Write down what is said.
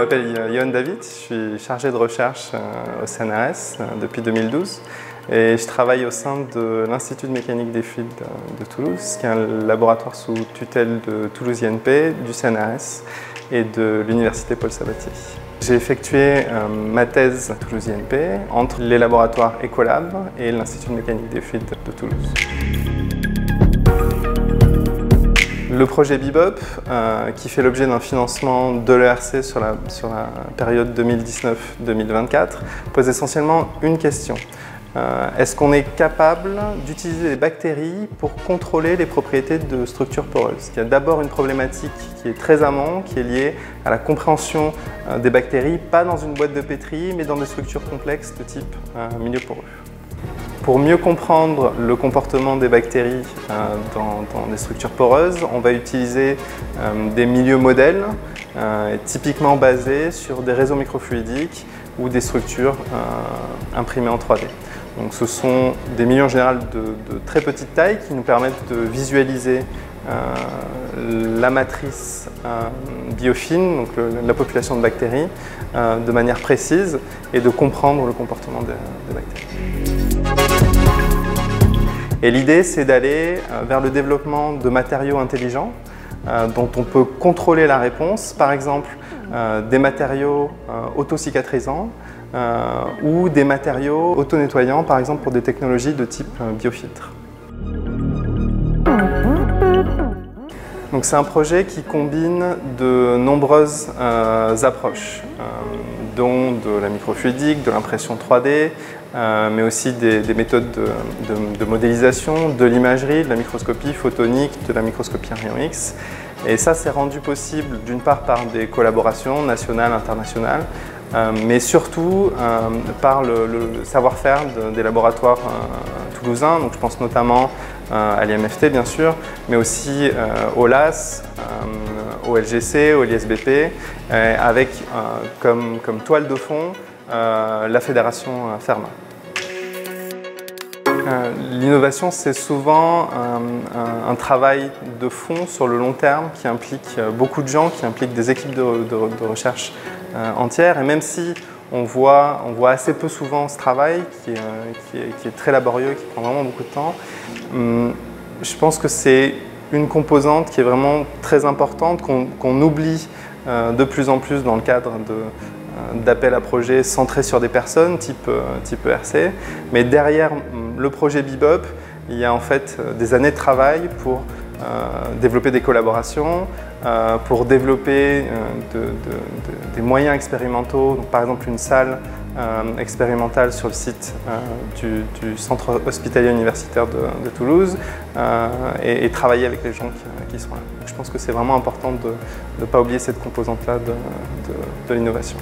m'appelle Yohan David, je suis chargé de recherche au CNRS depuis 2012 et je travaille au sein de l'Institut de mécanique des fluides de Toulouse, qui est un laboratoire sous tutelle de Toulouse INP, du CNRS et de l'Université Paul Sabatier. J'ai effectué ma thèse à Toulouse INP entre les laboratoires Ecolab et l'Institut de mécanique des fluides de Toulouse. Le projet Bebop, qui fait l'objet d'un financement de l'ERC sur la période 2019-2024, pose essentiellement une question. Est-ce qu'on est capable d'utiliser les bactéries pour contrôler les propriétés de structures poreuses? Il y a d'abord une problématique qui est très amont, qui est liée à la compréhension des bactéries, pas dans une boîte de pétri, mais dans des structures complexes de type milieu poreux. Pour mieux comprendre le comportement des bactéries dans des structures poreuses, on va utiliser des milieux modèles typiquement basés sur des réseaux microfluidiques ou des structures imprimées en 3D. Donc, ce sont des milieux en général de très petite taille qui nous permettent de visualiser la matrice biofine, donc la population de bactéries, de manière précise et de comprendre le comportement des bactéries. Et l'idée, c'est d'aller vers le développement de matériaux intelligents dont on peut contrôler la réponse, par exemple des matériaux auto-cicatrisants ou des matériaux auto-nettoyants, par exemple pour des technologies de type biofiltre. Donc c'est un projet qui combine de nombreuses approches, dont de la microfluidique, de l'impression 3D, mais aussi des méthodes de modélisation, de l'imagerie, de la microscopie photonique, de la microscopie rayon X. Et ça, c'est rendu possible d'une part par des collaborations nationales, internationales, mais surtout par le savoir-faire des laboratoires toulousains. Donc je pense notamment à l'IMFT bien sûr, mais aussi au LAS, au LGC, au LISBP, avec comme toile de fond la fédération Fermat. L'innovation, c'est souvent un travail de fond sur le long terme qui implique beaucoup de gens, qui implique des équipes de recherche entières. Et même si on voit assez peu souvent ce travail qui est très laborieux, qui prend vraiment beaucoup de temps, je pense que c'est une composante qui est vraiment très importante, qu'on oublie de plus en plus dans le cadre d'appels à projets centrés sur des personnes, type ERC. Mais derrière le projet Bebop, il y a en fait des années de travail pour développer des collaborations, pour développer des moyens expérimentaux, donc par exemple une salle expérimentale sur le site du centre hospitalier universitaire de Toulouse et travailler avec les gens qui sont là. Donc je pense que c'est vraiment important de ne pas oublier cette composante-là de l'innovation.